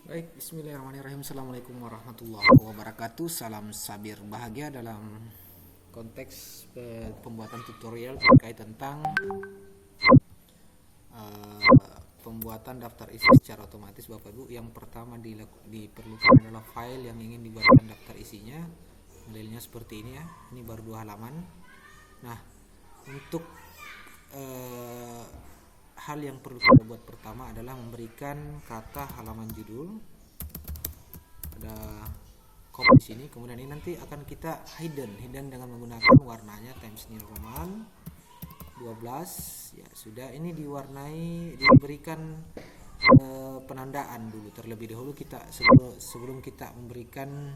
Baik, bismillahirrahmanirrahim. Assalamualaikum warahmatullahi wabarakatuh. Salam sabir bahagia dalam konteks pembuatan tutorial terkait tentang pembuatan daftar isi secara otomatis, Bapak Ibu. Yang pertama diperlukan adalah file yang ingin dibuatkan daftar isinya. Modelnya seperti ini ya. Ini baru 2 halaman. Nah, untuk hal yang perlu kita buat pertama adalah memberikan kata halaman judul. Ada copy di sini. Kemudian ini nanti akan kita hidden dengan menggunakan warnanya Times New Roman 12. Ya sudah, ini diberikan penandaan dulu terlebih dahulu kita sebelum kita memberikan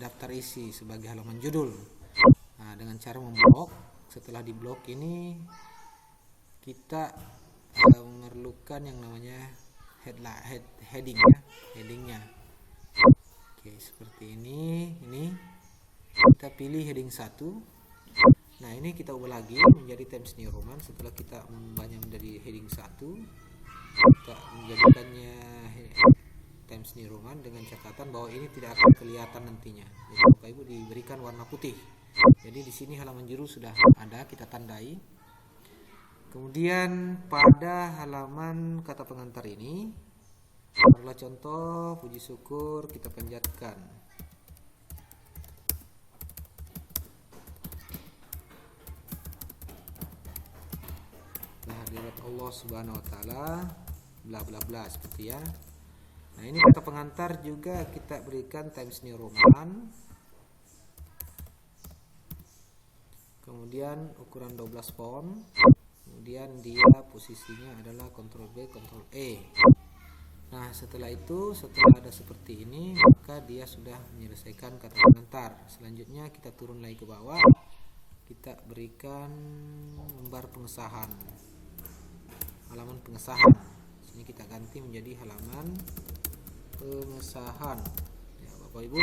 daftar isi sebagai halaman judul. Nah, dengan cara memblok. Setelah di blok ini kita memerlukan yang namanya headingnya. Oke, seperti ini kita pilih heading 1. Nah, ini kita ubah lagi menjadi Times New Roman. Setelah kita mengubahnya menjadi heading 1, kita menjadikannya Times New Roman dengan catatan bahwa ini tidak akan kelihatan nantinya. Jadi Bapak Ibu diberikan warna putih. Jadi di sini halaman judul sudah ada, kita tandai. Kemudian pada halaman kata pengantar ini adalah contoh puji syukur, kita panjatkan. Hadirat Allah Subhanahu wa taala bla bla bla seperti ya. Nah, ini kata pengantar juga kita berikan Times New Roman. Kemudian ukuran 12 font. Kemudian dia posisinya adalah Ctrl B, Ctrl E. Nah, setelah ada seperti ini, maka dia sudah menyelesaikan kata pengantar. Selanjutnya kita turun lagi ke bawah. Kita berikan lembar pengesahan. Halaman pengesahan. Sini kita ganti menjadi halaman pengesahan. Ya, Bapak Ibu,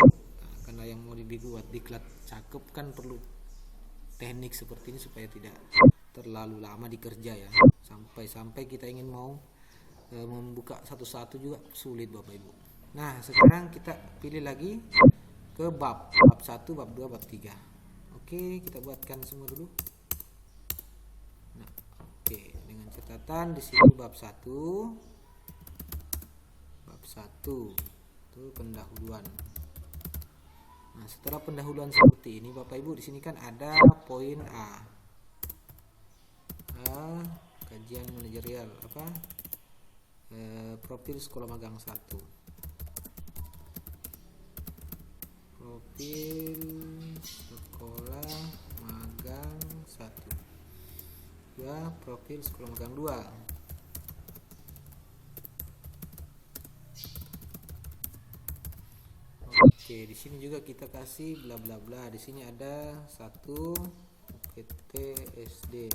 karena yang mau dibuat diklat cakep kan perlu teknik seperti ini supaya tidak terlalu lama dikerja ya. Sampai kita ingin mau membuka satu-satu juga sulit, Bapak Ibu. Nah, sekarang kita pilih lagi ke bab 1, bab 2, bab 3. Oke, kita buatkan semua dulu. Nah, oke, dengan catatan di sini bab 1 itu pendahuluan. Nah, setelah pendahuluan seperti ini, Bapak Ibu, di sini kan ada poin A, kajian manajerial profil sekolah magang 1. Profil sekolah magang 1. 2. Profil sekolah magang 2. Oke, di sini juga kita kasih bla bla bla. Di sini ada 1 UPT SD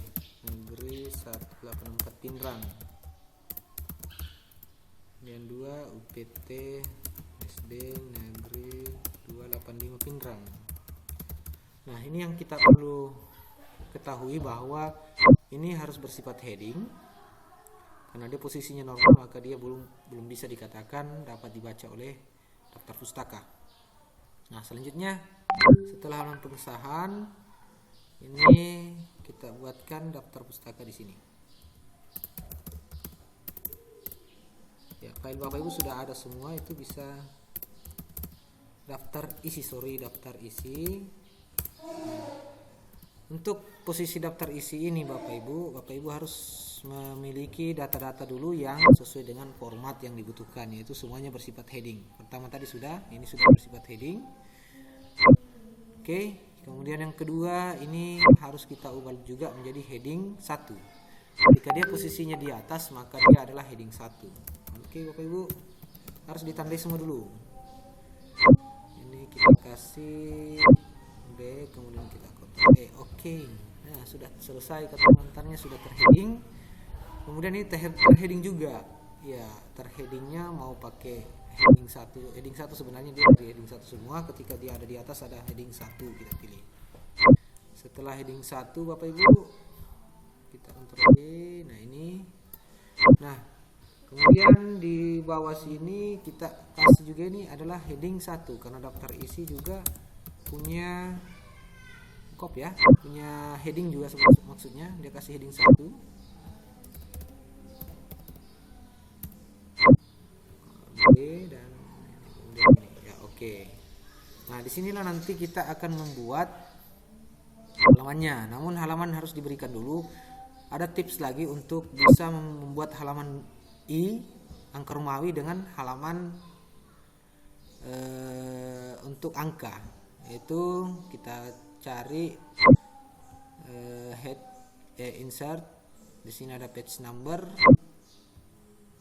Negeri 184 Pinrang. Dan 2 UPT SD Negeri 285 Pinrang. Nah, ini yang kita perlu ketahui bahwa ini harus bersifat heading. Karena dia posisinya normal, maka dia belum bisa dikatakan dapat dibaca oleh daftar pustaka. Nah, selanjutnya setelah halaman pengesahan ini kita buatkan daftar pustaka di sini. Ya, file Bapak Ibu sudah ada semua, itu bisa daftar isi. Nah, untuk posisi daftar isi ini Bapak Ibu harus memiliki data-data dulu yang sesuai dengan format yang dibutuhkan, yaitu semuanya bersifat heading. Pertama tadi ini sudah bersifat heading. Oke, kemudian yang kedua ini harus kita ubah juga menjadi heading 1. Jika dia posisinya di atas, maka dia adalah heading 1. Oke, Bapak Ibu, harus ditandai semua dulu. Ini kita kasih B, kemudian kita Ctrl E. Oke. Nah, sudah selesai, kata pengantarnya sudah terheading. Kemudian ini terheading juga. Ya, terheadingnya mau pakai heading 1. Heading 1 sebenarnya dia dari heading 1 semua. Ketika dia ada di atas ada heading 1, kita pilih. Setelah heading 1 Bapak Ibu, kita Ctrl E. Nah, ini. Nah, Kemudian di bawah sini kita kasih juga, ini adalah heading 1 karena daftar isi juga punya ya, punya heading juga, maksudnya dia kasih heading 1. Dan kemudian ini ya, oke. Nah, disinilah nanti kita akan membuat halamannya. Namun halaman harus diberikan dulu. Ada tips lagi untuk bisa membuat halaman angka Romawi dengan halaman untuk angka. Yaitu kita cari insert. Di sini ada page number.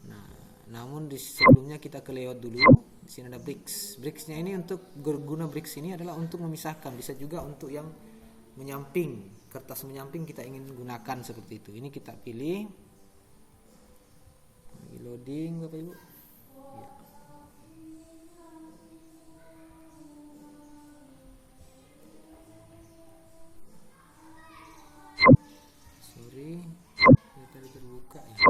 Nah, namun sebelumnya kita ke layout dulu. Di sini ada bricks. Bricksnya ini untuk berguna, bricks ini adalah untuk memisahkan. Bisa juga untuk yang menyamping, kertas menyamping kita ingin gunakan seperti itu. Ini kita pilih. Lagi loading Bapak Ibu. Ya. Sorry, tadi terbuka ya.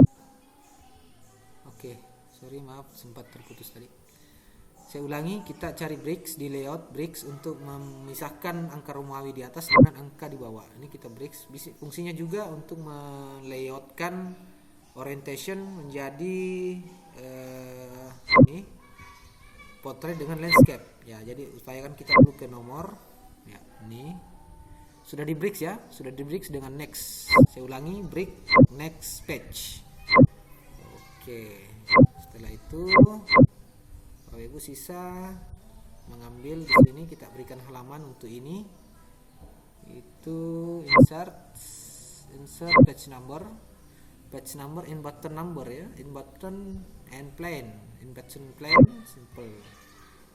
Oke, sorry, maaf sempat terputus tadi. Saya ulangi, kita cari bricks di layout bricks untuk memisahkan angka Romawi di atas dengan angka di bawah. Ini kita bricks, fungsinya juga untuk melayoutkan orientation menjadi ini portrait dengan landscape ya. Jadi upayakan kita dulu ke nomor ya, ini sudah di bricks ya, sudah di bricks dengan next. Saya ulangi, brick next page. Oke, setelah itu Bapak Ibu sisa mengambil di sini, kita berikan halaman untuk ini. Itu insert page number in button number ya, in button and plain, in button plain simple.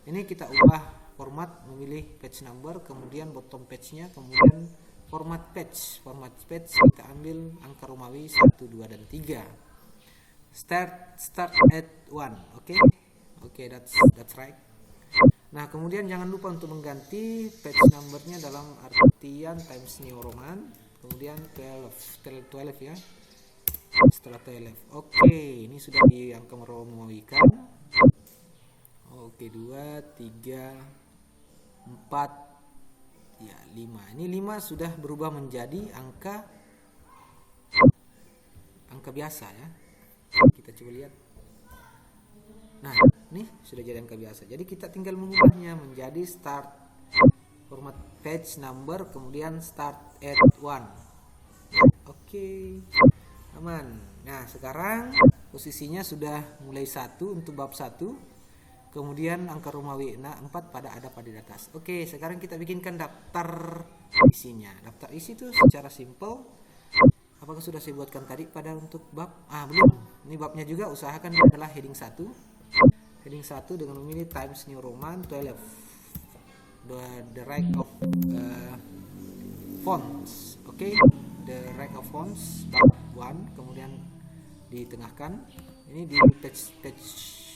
Ini kita ubah format, memilih page number, kemudian bottom page-nya, kemudian format page kita ambil angka Romawi 1, 2 dan 3. Start at 1. Oke, that's right. Nah, kemudian jangan lupa untuk mengganti page numbernya dalam artian Times New Roman, kemudian 12 ya. Setelah 12. Oke, ini sudah di angka Romawikan. Oke, 2, 3, 4 ya, 5. Ini 5 sudah berubah menjadi angka biasa ya. Kita coba lihat. Nah, ini sudah jadi angka biasa. Jadi kita tinggal mengubahnya menjadi start format page number, kemudian start at 1. Oke, aman. Nah, sekarang posisinya sudah mulai 1 untuk bab 1. Kemudian angka Romawi 4 pada di atas. Oke, sekarang kita bikinkan daftar isinya. Daftar isi itu secara simple. Apakah sudah saya buatkan tadi pada untuk bab? Belum. Ini babnya juga usahakan dia adalah heading 1. Heading 1 dengan memilih Times New Roman 12. The rank of fonts. Oke, the rank of fonts bab 1, kemudian ditengahkan. Ini di page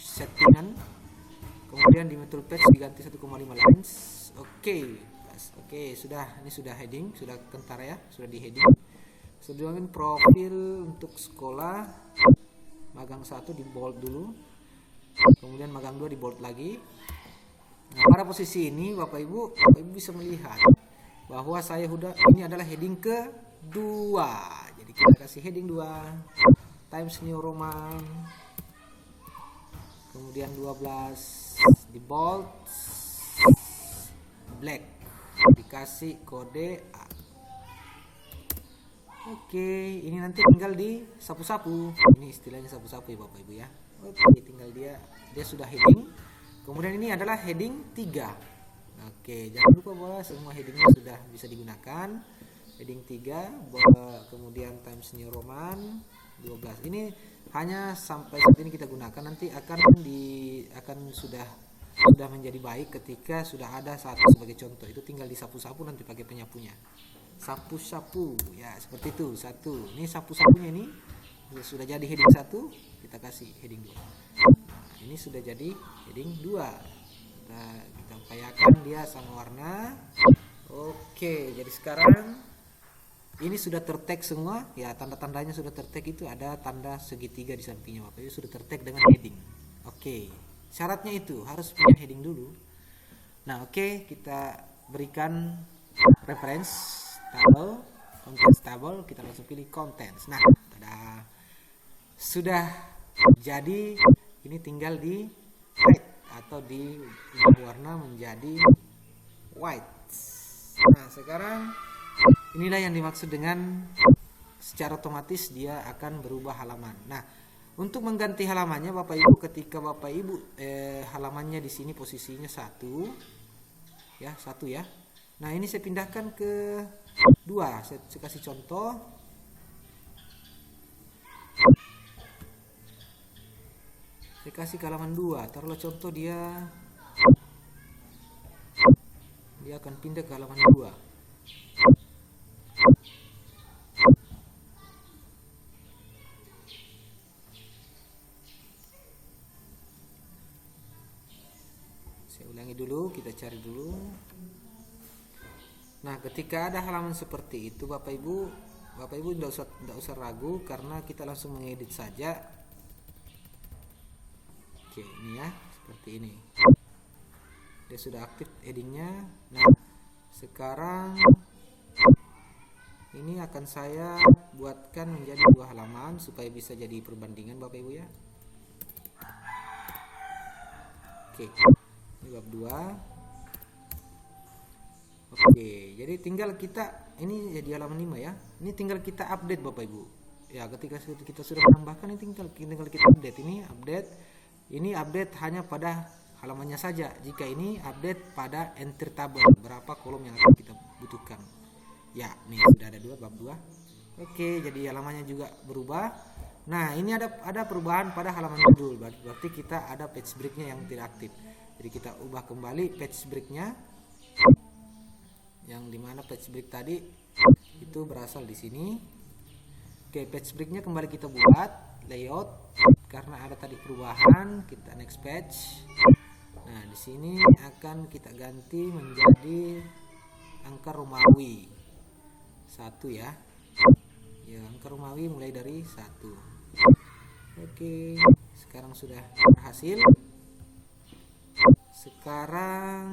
settingan. Kemudian di middle page diganti 1,5 lines. Oke, sudah. Ini sudah heading, sudah kentara ya, sudah di heading. Sedangkan profil untuk sekolah magang 1 di bold dulu. Kemudian magang 2 di bold lagi. Nah, pada posisi ini Bapak Ibu bisa melihat bahwa ini adalah heading kedua. Jadi kita kasih heading 2 Times New Roman. Kemudian 12 di bold black, dikasih kode A. Oke, ini nanti tinggal di sapu-sapu. Ini istilahnya sapu-sapu ya Bapak Ibu ya. Oke, tinggal dia sudah heading. Kemudian ini adalah heading 3. Oke, jangan lupa bahwa semua headingnya sudah bisa digunakan. Heading 3, kemudian Times New Roman 12. Ini hanya sampai saat ini kita gunakan, nanti akan sudah menjadi baik ketika sudah ada satu sebagai contoh. Itu tinggal disapu-sapu nanti pakai penyapunya. Sapu-sapu ya, seperti itu. 1. Ini sapu-sapunya ini sudah jadi heading 1, kita kasih heading 2. Nah, ini sudah jadi heading 2. Kita upayakan dia sama warna. Oke, jadi sekarang ini sudah tertag semua ya, tanda-tandanya sudah tertag, itu ada tanda segitiga di sampingnya Bapak Ibu, sudah tertag dengan heading. Oke, syaratnya itu harus punya heading dulu. Nah oke, kita berikan reference table, contents table, kita langsung pilih contents. Nah tada, sudah jadi. Ini tinggal di hide atau di warna menjadi white. Nah sekarang inilah yang dimaksud dengan secara otomatis dia akan berubah halaman. Nah untuk mengganti halamannya Bapak Ibu, ketika Bapak Ibu halamannya di sini posisinya 1 ya, 1 ya. Nah ini saya pindahkan ke 2. Saya kasih contoh. Saya kasih ke halaman 2. Taruhlah contoh dia akan pindah ke halaman 2. Saya ulangi dulu, kita cari dulu. Nah ketika ada halaman seperti itu Bapak Ibu tidak usah ragu, karena kita langsung mengedit saja. Oke, ini ya, seperti ini. Dia sudah aktif headingnya. Nah, sekarang ini akan saya buatkan menjadi 2 halaman supaya bisa jadi perbandingan Bapak Ibu ya. Oke, ini bab 2. Oke, jadi tinggal kita, ini jadi halaman 5 ya. Ini tinggal kita update Bapak Ibu. Ya, ketika kita sudah menambahkan, ini tinggal kita update. Ini update hanya pada halamannya saja. Jika ini update pada enter table, berapa kolom yang akan kita butuhkan. Ya, nih sudah ada 2 bab 2. Oke, jadi halamannya juga berubah. Nah, ini ada perubahan pada halaman judul. Berarti kita ada page breaknya yang tidak aktif. Jadi kita ubah kembali page breaknya. Yang dimana page break tadi itu berasal di sini. Oke, page breaknya kembali kita buat layout. Karena ada tadi perubahan, kita next page. Nah, di sini akan kita ganti menjadi angka Romawi 1 ya. Ya, angka Romawi mulai dari 1. Oke, sekarang sudah berhasil. Sekarang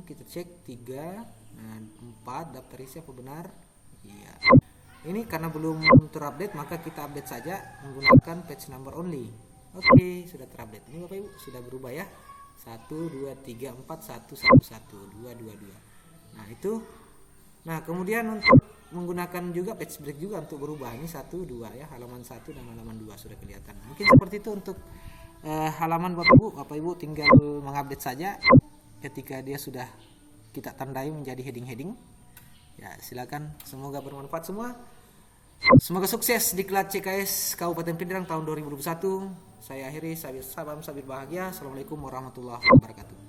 kita cek 3. Nah, 4 daftar isi apa benar? Iya. Ini karena belum terupdate, maka kita update saja menggunakan page number only. Oke, sudah terupdate. Ini Bapak Ibu sudah berubah ya. 1 2 3 4 1 1 1 2 2 2. Nah, itu. Nah, kemudian untuk menggunakan juga page break juga untuk berubah. Ini 1 2 ya, halaman 1 dan halaman 2 sudah kelihatan. Mungkin seperti itu untuk halaman Bapak Ibu. Bapak Ibu tinggal mengupdate saja ketika dia sudah kita tandai menjadi heading-heading. Ya, silakan, semoga bermanfaat semua. Semoga sukses di Diklat CKS Kabupaten Pindrang tahun 2021. Saya akhiri, salam sabir bahagia. Assalamualaikum warahmatullahi wabarakatuh.